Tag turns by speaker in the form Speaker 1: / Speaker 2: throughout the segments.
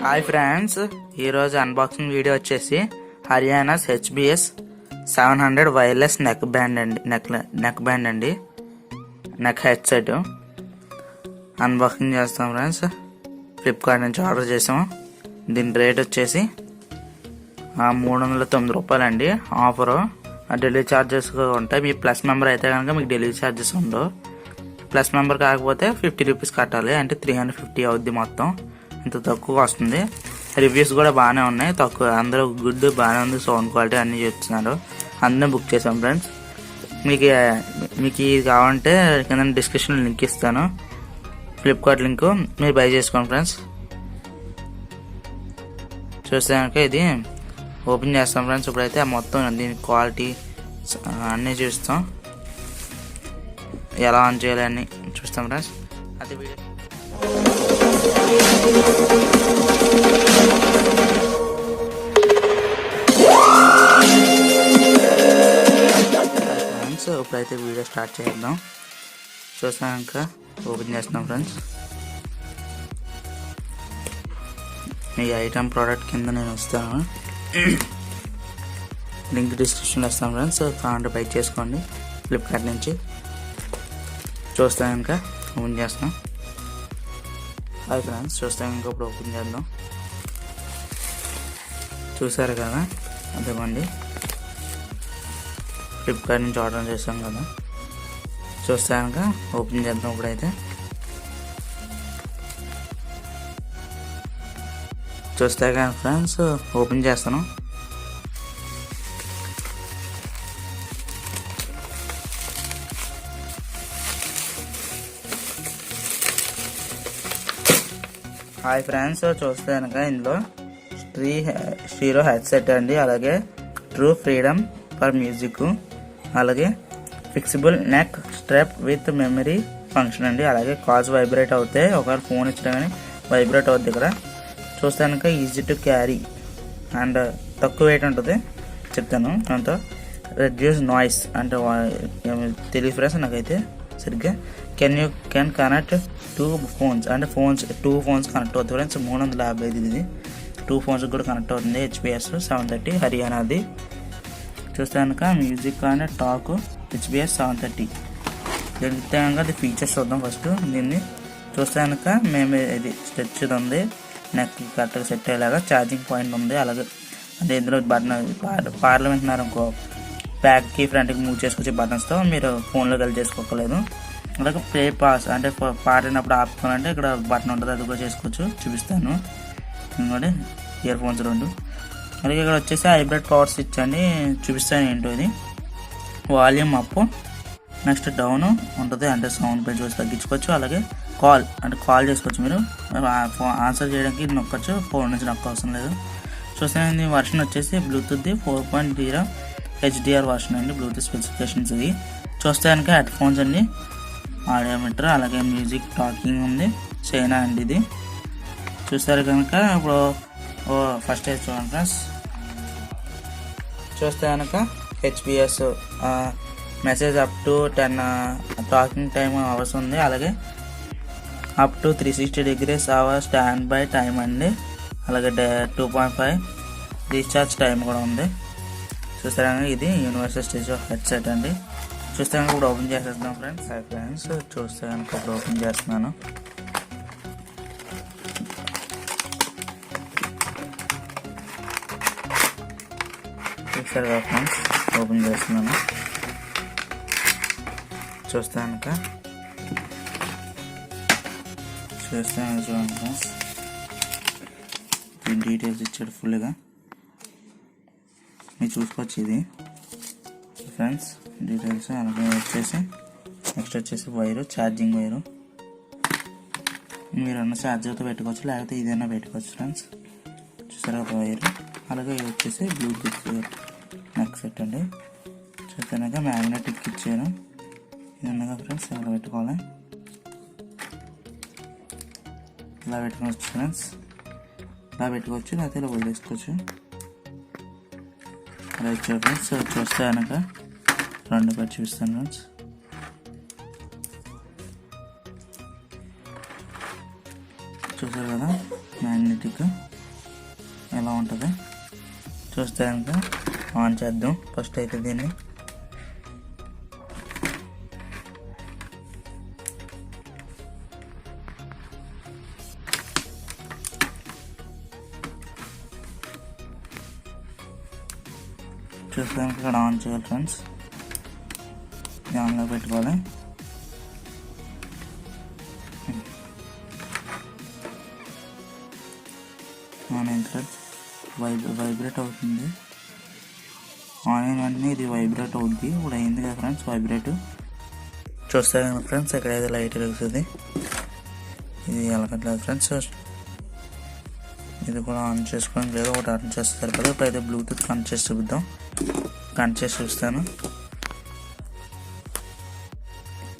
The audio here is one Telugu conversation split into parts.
Speaker 1: హాయ్ ఫ్రెండ్స్, ఈరోజు అన్బాక్సింగ్ వీడియో వచ్చేసి Haryana's HBS 700 wireless neck band అండి నెక్ హెడ్సెట్ అన్బాక్సింగ్ చేస్తాం ఫ్రెండ్స్. ఫ్లిప్కార్ట్ నుంచి ఆర్డర్ చేసాము. దీని రేట్ వచ్చేసి 309 రూపాయలు అండి. ఆఫరు డెలివరీ ఛార్జెస్ ఉంటాయి. మీ ప్లస్ మెంబర్ అయితే కనుక మీకు డెలివరీ ఛార్జెస్ ఉండవు. ప్లస్ మెంబర్ కాకపోతే 50 రూపీస్ కట్టాలి, అంటే 350 అవుద్ది. మొత్తం ఇంత తక్కువ వస్తుంది. రివ్యూస్ కూడా బాగానే ఉన్నాయి, తక్కువ అందరూ గుడ్ బాగానే ఉంది, సౌండ్ క్వాలిటీ అన్నీ చెప్తున్నారు. అందరం బుక్ చేసాం ఫ్రెండ్స్. మీకు ఇది కావాలంటే కింద డిస్క్రిప్షన్ లింక్ ఇస్తాను, ఫ్లిప్కార్ట్ లింక్, మీరు బై చేసుకోండి ఫ్రెండ్స్. చూస్తే కనుక ఇది ఓపెన్ చేస్తాం ఫ్రెండ్స్. ఇప్పుడైతే మొత్తం దీని క్వాలిటీ అన్నీ చూస్తాం, ఎలా ఆన్ చేయాలి అన్నీ చూస్తాం ఫ్రెండ్స్. అది వీడియో ఫ్రెండ్స్. ఇప్పుడైతే వీడియో స్టార్ట్ చేద్దాం. చూసాక ఓపెన్ చేస్తున్నాం ఫ్రెండ్స్. ఈ ఐటమ్ ప్రోడక్ట్ కింద నేను ఇస్తాను, లింక్ డిస్క్రిప్షన్లో ఇస్తాను ఫ్రెండ్స్. కావాలంటే బై చేసుకోండి ఫ్లిప్కార్ట్ నుంచి. చూస్తే కనుక ఓపెన్ చేస్తాం. హాయ్ ఫ్రెండ్స్, చూస్తే కనుక ఇప్పుడు ఓపెన్ చేద్దాం. చూసారు కదా, అదేమండి ఫ్లిప్కార్ట్ నుంచి ఆర్డర్ చేస్తాం కదా. చూస్తే కనుక ఓపెన్ చేద్దాం. ఇప్పుడైతే చూస్తే కనుక ఫ్రెండ్స్ ఓపెన్ చేస్తాను. హాయ్ ఫ్రెండ్స్, చూస్తే కనుక ఇందులో స్టీరో హెడ్సెట్ అండి, అలాగే ట్రూ ఫ్రీడమ్ ఫర్ మ్యూజిక్, అలాగే flexible neck strap with memory function అండి, అలాగే కాల్స్ వైబ్రేట్ అవుతాయి. ఒకవేళ ఫోన్ ఇచ్చినా కానీ వైబ్రేట్ అవుతుంది. ఇక్కడ చూస్తే కనుక ఈజీ టు క్యారీ అండ్ తక్కువ వెయిట్ ఉంటుంది. చెప్తాను దాంతో రెడ్యూస్ నాయిస్ అంటే తెలియదు ఫ్రెండ్స్ నాకైతే సరిగ్గా. కెన్ కనెక్ట్ 2 ఫోన్స్ అంటే 2 ఫోన్స్ కనెక్ట్ అవుతుంది ఫ్రెండ్స్. 350 ఇది 2 ఫోన్స్ కూడా కనెక్ట్ అవుతుంది. HBS 730 హర్యానాది. చూస్తే కనుక మ్యూజిక్ అండ్ టాక్ HBS 730. తెలిస్తే కనుక అది ఫీచర్స్ చూద్దాం ఫస్ట్. దీన్ని చూస్తే కనుక మేము ఇది స్ట్రెచ్ ఉంది, నెక్ కరెక్ట్గా సెట్ అయ్యేలాగా ఛార్జింగ్ పాయింట్ ఉంది. అలాగే అంటే ఇందులో బటన్ పాటలు వింటున్నారు అనుకో, బ్యాక్కి ఫ్రంట్కి మూవ్ చేసుకొచ్చే బటన్స్తో మీరు ఫోన్లో కలిసి చేసుకోలేదు. అలాగే ప్లే పాస్ అంటే పాడినప్పుడు ఆపుకోవాలంటే ఇక్కడ బటన్ ఉంటుంది, అది కూడా చేసుకోవచ్చు. చూపిస్తాను. ఇంకోటి ఇయర్ ఫోన్స్ 2. అలాగే ఇక్కడ వచ్చేసి హైబ్రిడ్ పవర్ స్విచ్ అండి, చూపిస్తాను ఏంటో. ఇది వాల్యూమ్ అప్ నెక్స్ట్ డౌన్ ఉంటుంది, అంటే సౌండ్ పై చూసి తగ్గించుకోవచ్చు. అలాగే కాల్ చేసుకోవచ్చు. మీరు ఆన్సర్ చేయడానికి నొక్కచ్చు, ఫోన్ నుంచి నొక్క అవసరం లేదు. చూస్తే వర్షన్ వచ్చేసి బ్లూటూత్ 4.0 HDR వర్షన్ అండి, బ్లూటూత్ స్పెసిఫికేషన్స్ ఇది. చూస్తే కనుక హెడ్ ఫోన్స్ అండి, ఆడియోమీటర్, అలాగే మ్యూజిక్ టాకింగ్ ఉంది, చైనా అండి ఇది. చూస్తారు కనుక ఇప్పుడు ఫస్ట్ అయితే చూడండి ఫ్రెండ్స్. చూస్తే కనుక HBS message up to 10 talking time hours ఉంది, అలాగే up to 360 degrees hour standby time అండి, అలాగే 2.5 రీఛార్జ్ టైం కూడా ఉంది. చూస్తే కనుక ఇది యూనివర్సల్ స్టేజ్ హెడ్సెట్ అండి. చూస్తే కనుక ఇప్పుడు ఓపెన్ చేసేస్తున్నాం ఫ్రెండ్స్. హాయ్ ఫ్రెండ్స్, చూస్తే కనుక ఇప్పుడు ఓపెన్ చేస్తున్నాను. చూస్తారు కదా ఫ్రెండ్స్, ఓపెన్ చేస్తున్నాను. చూస్తే కనుక చూడండి ఫ్రెండ్స్, దీని డీటెయిల్స్ ఇచ్చాడు ఫుల్గా, మీరు చూసుకోవచ్చు. ఇది ఫ్రెండ్స్ డీటెయిల్స్. అలాగే నెక్స్ట్ వచ్చేసి వైరు, ఛార్జింగ్ వైరు. మీరు అన్న ఛార్జర్తో పెట్టుకోవచ్చు, లేకపోతే ఇదైనా పెట్టుకోవచ్చు ఫ్రెండ్స్. చూసారా ఒక వైరు. అలాగే ఇది వచ్చేసి బ్లూటూత్ నెక్ సెట్ అండి. చూసాక మ్యాగ్నెటిక్ ఇచ్చాను. ఇది ఉన్నగా ఫ్రెండ్స్, ఇలా పెట్టుకోవాలి, ఇలా పెట్టుకోవచ్చు ఫ్రెండ్స్. ఇలా పెట్టుకోవచ్చు, లేకపోతే ఇలా వదిలేసుకోవచ్చు. అలా ఇచ్చారు ఫ్రెండ్స్. చూస్తే కనుక 2 పచ్చి చూపిస్తాను ఫ్రెండ్స్. చూసారు కదా మ్యాగ్నెటిక్ ఇలా ఉంటుంది. చూస్తే కనుక ఆన్ చేద్దాం. ఫస్ట్ అయితే దీన్ని చూస్తే ఇక్కడ ఆన్ చేయాలి ఫ్రెండ్స్. ఆన్లో పెట్టుకోవాలి. ఆన్ అయింది ఫ్రెండ్స్. వైబ్రేట్ అవుతుంది. ఆన్ అయిన వెంటనే ఇది వైబ్రేట్ అవుద్ది. ఇప్పుడు అయింది కదా ఫ్రెండ్స్ వైబ్రేట్. చూస్తే కదా ఫ్రెండ్స్ ఎక్కడైతే లైట్ వెలుగుతుంది. ఇది ఎలగట్లేదు ఫ్రెండ్స్. ఇది కూడా ఆన్ చేసుకోవడం లేదు. ఒకటి ఆన్ చేస్తే సరిపోదు. ఇప్పుడైతే బ్లూటూత్ కనెక్ట్ చేసి చూపిద్దాం. కనెక్ట్ చేసి చూస్తాను.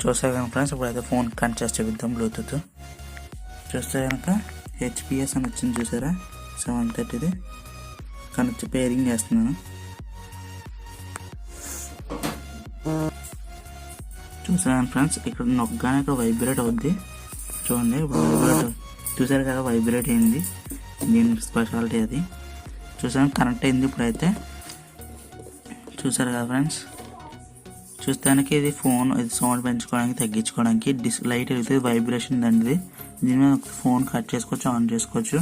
Speaker 1: చూస్తే కనుక ఫ్రెండ్స్ ఇప్పుడైతే ఫోన్ కనెక్ట్ చేసి చూపిద్దాం బ్లూటూత్. చూస్తే కనుక హెచ్పిఎస్ అని వచ్చింది చూసారా, 730. కనెక్ట్ పేరింగ్ చేస్తున్నాను. చూసాను ఫ్రెండ్స్ ఇక్కడ నొక్కగానే ఇక్కడ వైబ్రేట్ అవుద్ది. చూడండి ఇప్పుడు వైబ్రేట్ చూసారు కదా, వైబ్రేట్ అయింది. దీని స్పెషాలిటీ అది. చూసాను కనెక్ట్ అయింది. ఇప్పుడైతే చూసారు కదా ఫ్రెండ్స్. చూస్తానికి ఇది ఫోన్, ఇది సౌండ్ పెంచుకోవడానికి తగ్గించుకోవడానికి లైట్ వెళ్తే వైబ్రేషన్ అండి. దీని మీద ఫోన్ కట్ చేసుకోవచ్చు, ఆన్ చేసుకోవచ్చు.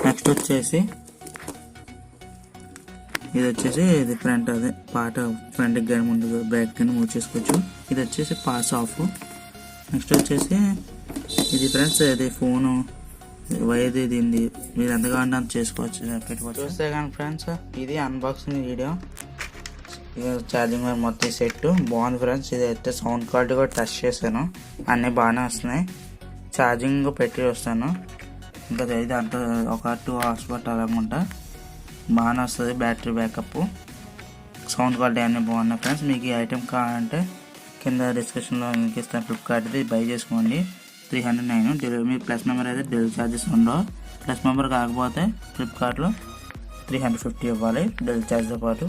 Speaker 1: నెక్స్ట్ వచ్చేసి ఇది వచ్చేసి ఇది ఫ్రంట్, అదే పాట ఫ్రంట్కి కానీ ముందు బ్యాక్ కానీ మూవ్ చేసుకోవచ్చు. ఇది వచ్చేసి పాస్ ఆఫ్. నెక్స్ట్ వచ్చేసి ఇది ఫ్రెండ్స్ ఇది ఫోను వైద్య దీన్ని మీరు ఎంత కావాలంటే అంత చేసుకోవచ్చు, పెట్టుకోవచ్చు. చూస్తే కానీ ఫ్రెండ్స్ ఇది అన్బాక్సింగ్ వీడియో. ఛార్జింగ్ వైర్ మొత్తం సెట్ బాగుంది ఫ్రెండ్స్. ఇది అయితే సౌండ్ క్వాలిటీ కూడా టెస్ట్ చేశాను, అన్నీ బాగానే వస్తున్నాయి. ఛార్జింగ్ పెట్టి వస్తాను. ఇంకా ఇది అంత ఒక 2 hours పట్టాలనుకుంటా. బాగానే వస్తుంది బ్యాటరీ బ్యాకప్. సౌండ్ క్వాలిటీ అన్నీ బాగున్నాయి ఫ్రెండ్స్. మీకు ఈ ఐటెం కావాలంటే కింద డిస్క్రిప్షన్లో లింక్ ఇస్తాను. ఫ్లిప్కార్ట్ది బై చేసుకోండి. 309 డెలివరీ. మీ ప్లస్ మెంబర్ అయితే డెలివరీ ఛార్జెస్ ఉండవు. ప్లస్ మెంబర్ కాకపోతే ఫ్లిప్కార్ట్లో 350 ఇవ్వాలి డెలివరీ ఛార్జ్తో పాటు.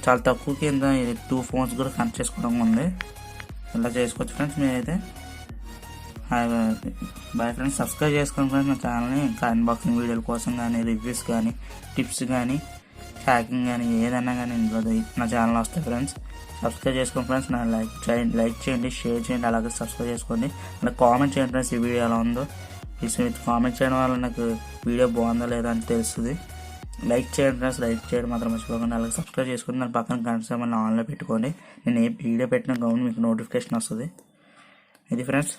Speaker 1: చాలా తక్కువ కింద 2 phones కూడా కనెక్ట్ చేసుకోవడం ఉంది. ఇలా చేసుకోవచ్చు ఫ్రెండ్స్ మీరైతే. Bye friends. సబ్స్క్రైబ్ చేసుకోండి ఫ్రెండ్స్ నా ఛానల్ని. ఇంకా అన్బాక్సింగ్ వీడియోల కోసం కానీ, రివ్యూస్ కానీ, టిప్స్ కానీ, హ్యాకింగ్ కానీ ఏదన్నా కానీ ఇందులో నా ఛానల్ వస్తాయి ఫ్రెండ్స్. సబ్స్క్రైబ్ చేసుకోండి ఫ్రెండ్స్. నా లైక్ చేయండి, షేర్ చేయండి, అలాగే సబ్స్క్రైబ్ చేసుకోండి. అలాగే కామెంట్ చేయండి ఫ్రెండ్స్ ఈ వీడియో ఎలా ఉందో. కామెంట్ చేయడం వల్ల నాకు వీడియో బాగుందో లేదా అని తెలుస్తుంది. లైక్ చేయండి ఫ్రెండ్స్. లైక్ చేయడం మాత్రం మర్చిపోకండి. అలాగే సబ్స్క్రైబ్ చేసుకుని దాని పక్కన గంట మళ్ళీ ఆన్లో పెట్టుకోండి. నేను ఏ వీడియో పెట్టినా గౌన్ మీకు నోటిఫికేషన్ వస్తుంది. ఇది friends.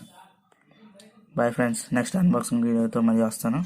Speaker 1: Bye friends. Next unboxing వీడియోతో మళ్ళీ వస్తాను.